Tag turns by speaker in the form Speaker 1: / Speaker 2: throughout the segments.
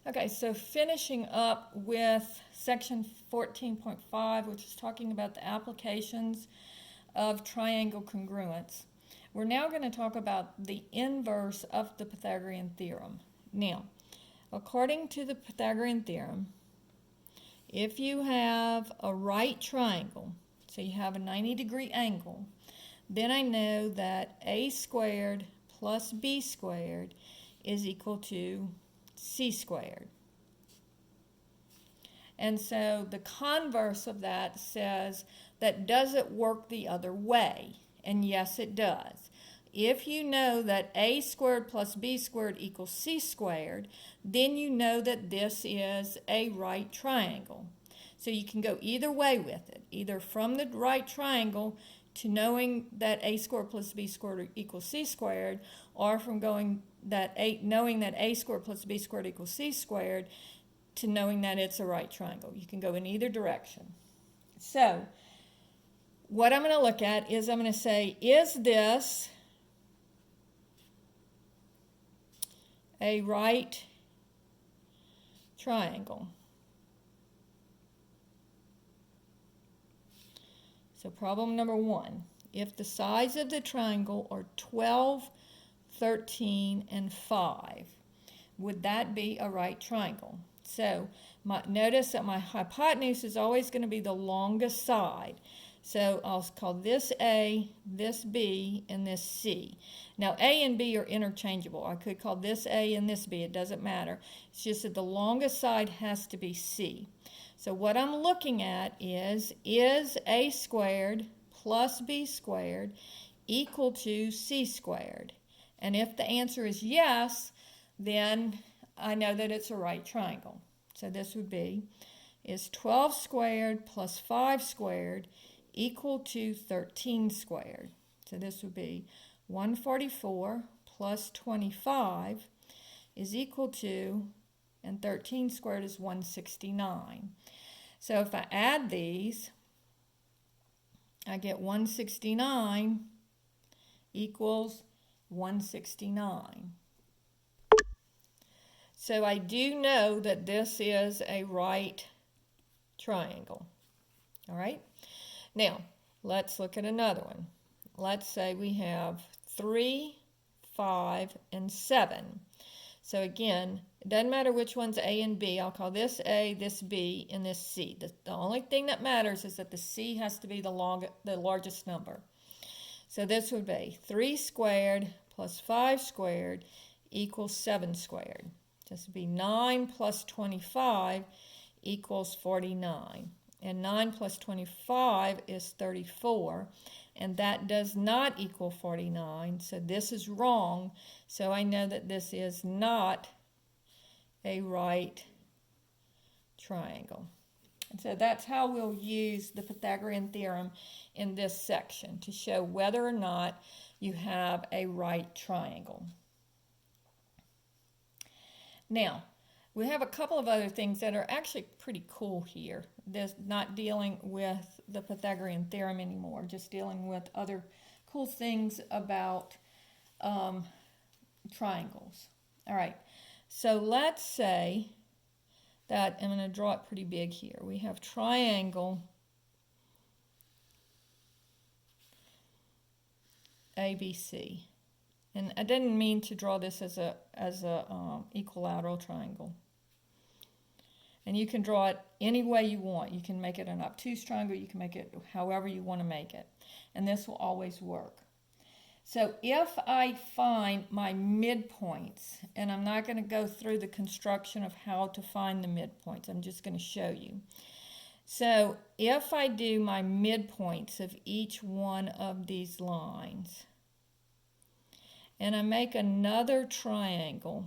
Speaker 1: Okay, so finishing up with section 14.5, which is talking about the applications of triangle congruence. We're now going to talk about the inverse of the Pythagorean theorem. Now, according to the Pythagorean theorem, if you have a right triangle, so you have a 90-degree angle, then I know that a squared plus b squared is equal to c squared. And so the converse of that says that does it work the other way? And yes, it does. If you know that a squared plus b squared equals c squared, then you know that this is a right triangle. So you can go either way with it, either from the right triangle to knowing that a squared plus b squared equals c squared, or from knowing that a squared plus b squared equals c squared to knowing that it's a right triangle. You can go in either direction. So what I'm going to look at is I'm going to say, is this a right triangle? So problem number 1, if the sides of the triangle are 12, 13, and 5, would that be a right triangle? So notice that my hypotenuse is always going to be the longest side. So I'll call this A, this B, and this C. Now A and B are interchangeable. I could call this A and this B. It doesn't matter. It's just that the longest side has to be C. So what I'm looking at is A squared plus B squared equal to C squared? And if the answer is yes, then I know that it's a right triangle. So this would be, is 12 squared plus 5 squared equal to 13 squared? So this would be 144 plus 25 is equal to, and 13 squared is 169. So if I add these, I get 169 equals 169. So I do know that this is a right triangle. All right? Now, let's look at another one. Let's say we have 3, 5, and 7. So again, it doesn't matter which one's A and B. I'll call this A, this B, and this C. The only thing that matters is that the C has to be the largest number. So this would be 3 squared plus 5 squared equals 7 squared. This would be 9 plus 25 equals 49. And 9 plus 25 is 34. And that does not equal 49. So this is wrong. So I know that this is not a right triangle. And so that's how we'll use the Pythagorean theorem in this section to show whether or not you have a right triangle. Now, we have a couple of other things that are actually pretty cool here. This not dealing with the Pythagorean theorem anymore, just dealing with other cool things about triangles. All right, so let's say that, I'm going to draw it pretty big here. We have triangle ABC. And I didn't mean to draw this as a equilateral triangle. And you can draw it any way you want. You can make it an obtuse triangle. You can make it however you want to make it. And this will always work. So if I find my midpoints, and I'm not going to go through the construction of how to find the midpoints. I'm just going to show you. So if I do my midpoints of each one of these lines, and I make another triangle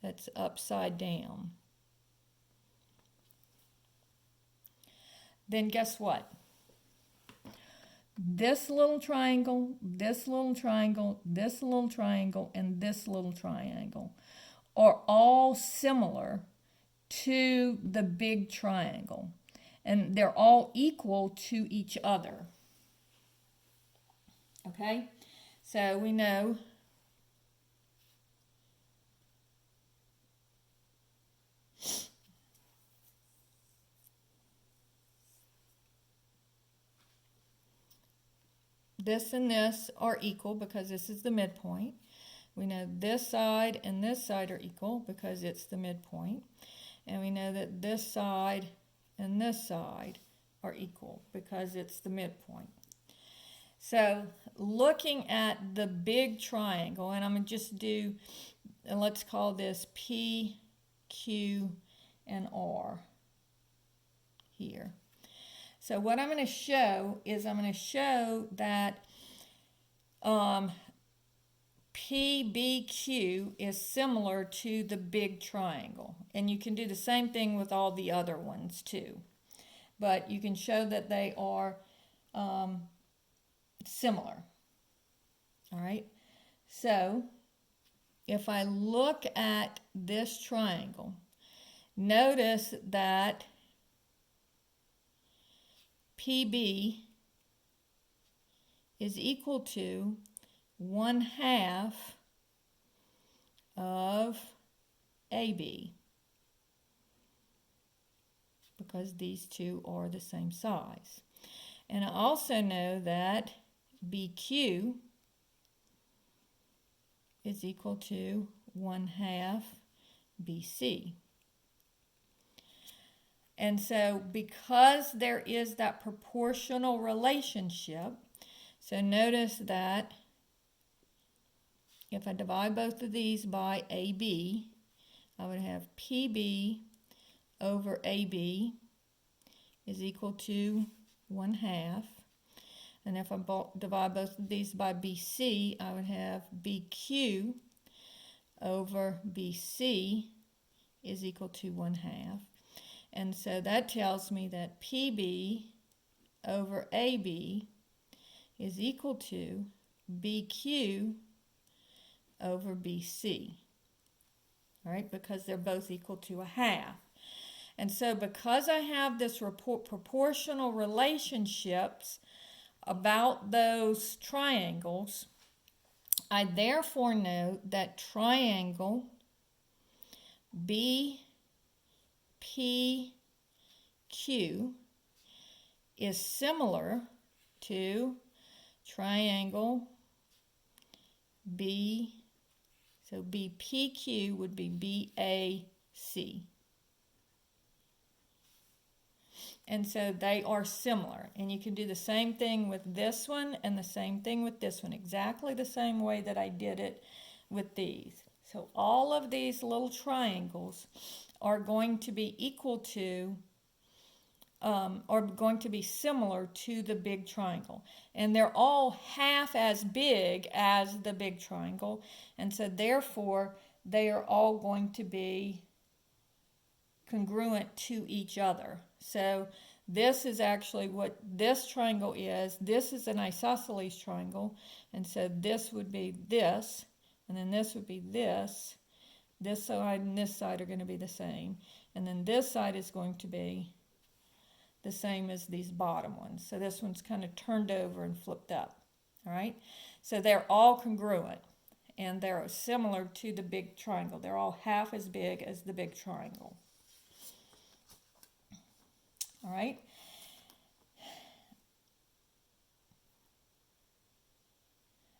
Speaker 1: that's upside down, then guess what? This little triangle, this little triangle, this little triangle, and this little triangle are all similar to the big triangle. And they're all equal to each other. Okay? So we know this and this are equal because this is the midpoint. We know this side and this side are equal because it's the midpoint. And we know that this side and this side are equal because it's the midpoint. So looking at the big triangle, and I'm going to just do, and let's call this P, Q, and R here. So what I'm going to show is I'm going to show that PBQ is similar to the big triangle. And you can do the same thing with all the other ones too. But you can show that they are similar. All right. So if I look at this triangle, notice that PB is equal to 1/2 of AB because these two are the same size. And I also know that BQ is equal to 1/2 BC. And so because there is that proportional relationship, so notice that if I divide both of these by AB, I would have PB over AB is equal to 1/2. And if I divide both of these by BC, I would have BQ over BC is equal to 1/2. And so that tells me that PB over AB is equal to BQ over BC. All right, because they're both equal to 1/2. And so because I have this proportional relationships about those triangles, I therefore know that triangle BPQ is similar to triangle B, so BPQ would be BAC. And so they are similar. And you can do the same thing with this one and the same thing with this one, exactly the same way that I did it with these. So all of these little triangles are going to be equal to, are going to be similar to the big triangle. And they're all half as big as the big triangle. And so therefore, they are all going to be congruent to each other. So this is actually what this triangle is. This is an isosceles triangle. And so this would be this. And then this would be this. This side and this side are going to be the same. And then this side is going to be the same as these bottom ones. So this one's kind of turned over and flipped up. All right. So they're all congruent. And they're similar to the big triangle. They're all half as big as the big triangle. All right.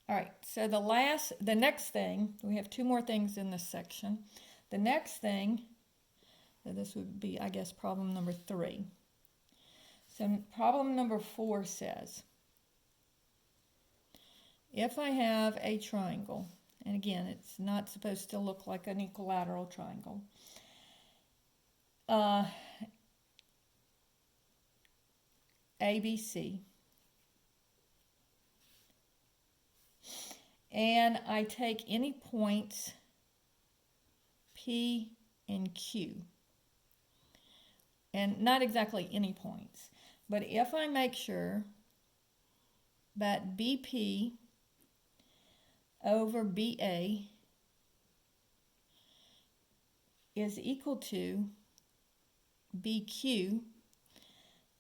Speaker 1: All right, so the next thing, we have two more things in this section. The next thing, so this would be, I guess, problem number 3. So problem number 4 says, if I have a triangle, and again, it's not supposed to look like an equilateral triangle, ABC, and I take any points P and Q, and not exactly any points, but if I make sure that BP over BA is equal to BQ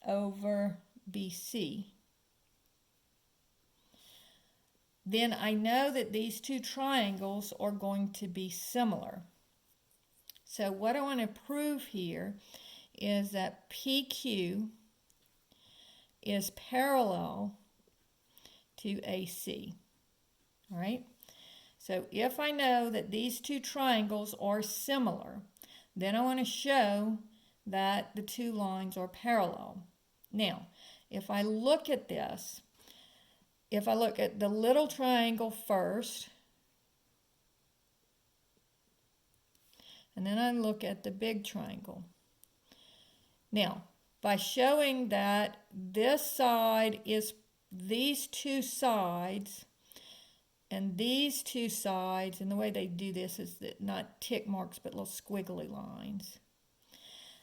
Speaker 1: over BC, then I know that these two triangles are going to be similar. So what I want to prove here is that PQ is parallel to AC. All right? So if I know that these two triangles are similar, then I want to show that the two lines are parallel. Now, if I look at this, if I look at the little triangle first, and then I look at the big triangle. Now, by showing that this side is these two sides, and these two sides, and the way they do this is that not tick marks but little squiggly lines,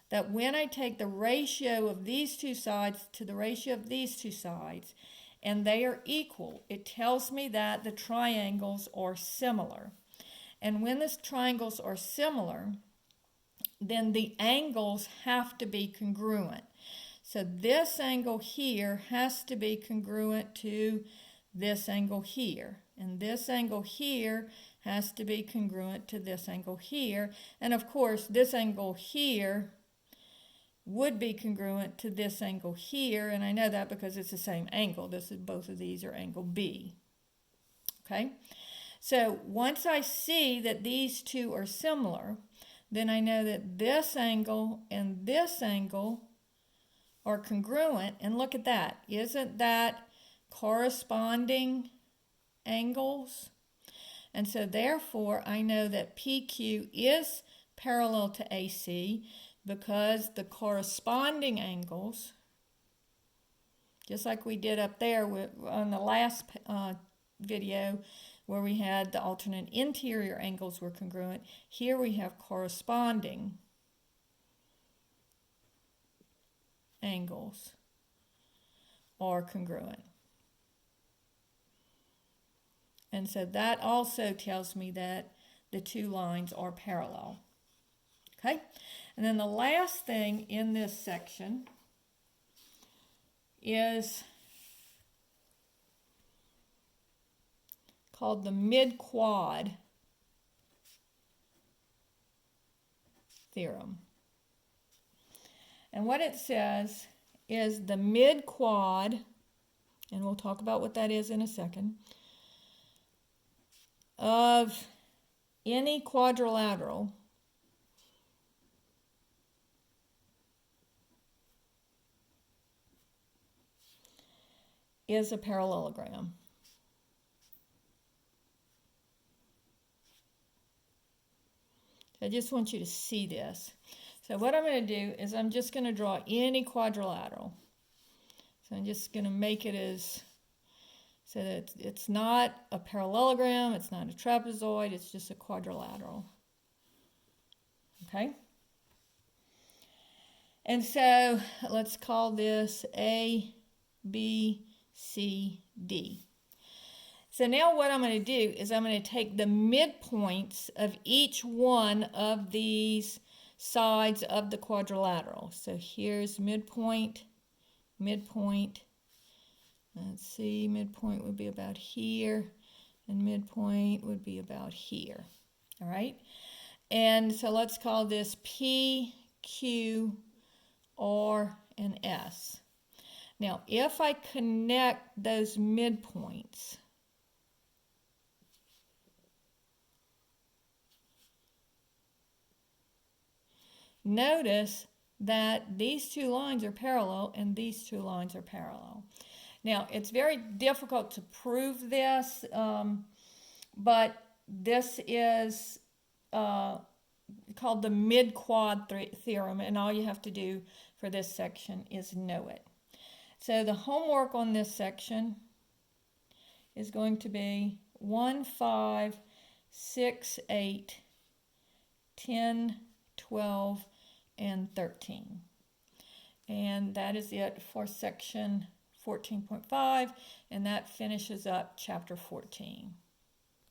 Speaker 1: that when I take the ratio of these two sides to the ratio of these two sides, and they are equal, it tells me that the triangles are similar. And when the triangles are similar, then the angles have to be congruent. So this angle here has to be congruent to this angle here. And this angle here has to be congruent to this angle here. And of course, this angle here would be congruent to this angle here. And I know that because it's the same angle. Both of these are angle B. Okay? So once I see that these two are similar, then I know that this angle and this angle are congruent. And look at that. Isn't that corresponding angles? And so therefore, I know that PQ is parallel to AC because the corresponding angles, just like we did up there on the last video, where we had the alternate interior angles were congruent, here we have corresponding angles are congruent. And so that also tells me that the two lines are parallel. Okay? And then the last thing in this section is called the Midquad theorem. And what it says is the midquad, and we'll talk about what that is in a second, of any quadrilateral is a parallelogram. I just want you to see this. So what I'm going to do is I'm just going to draw any quadrilateral. So I'm just going to make it as, so that it's not a parallelogram, it's not a trapezoid, it's just a quadrilateral. Okay? And so let's call this A, B, C, D. So now what I'm going to do is I'm going to take the midpoints of each one of these sides of the quadrilateral. So here's midpoint, midpoint. Let's see, midpoint would be about here, and midpoint would be about here. All right? And so let's call this P, Q, R, and S. Now, if I connect those midpoints, notice that these two lines are parallel and these two lines are parallel. Now, it's very difficult to prove this, but this is called the Midquad theorem, and all you have to do for this section is know it. So the homework on this section is going to be 1, 5, 6, 8, 10, 12, and 13. And that is it for section 14.5, and that finishes up chapter 14.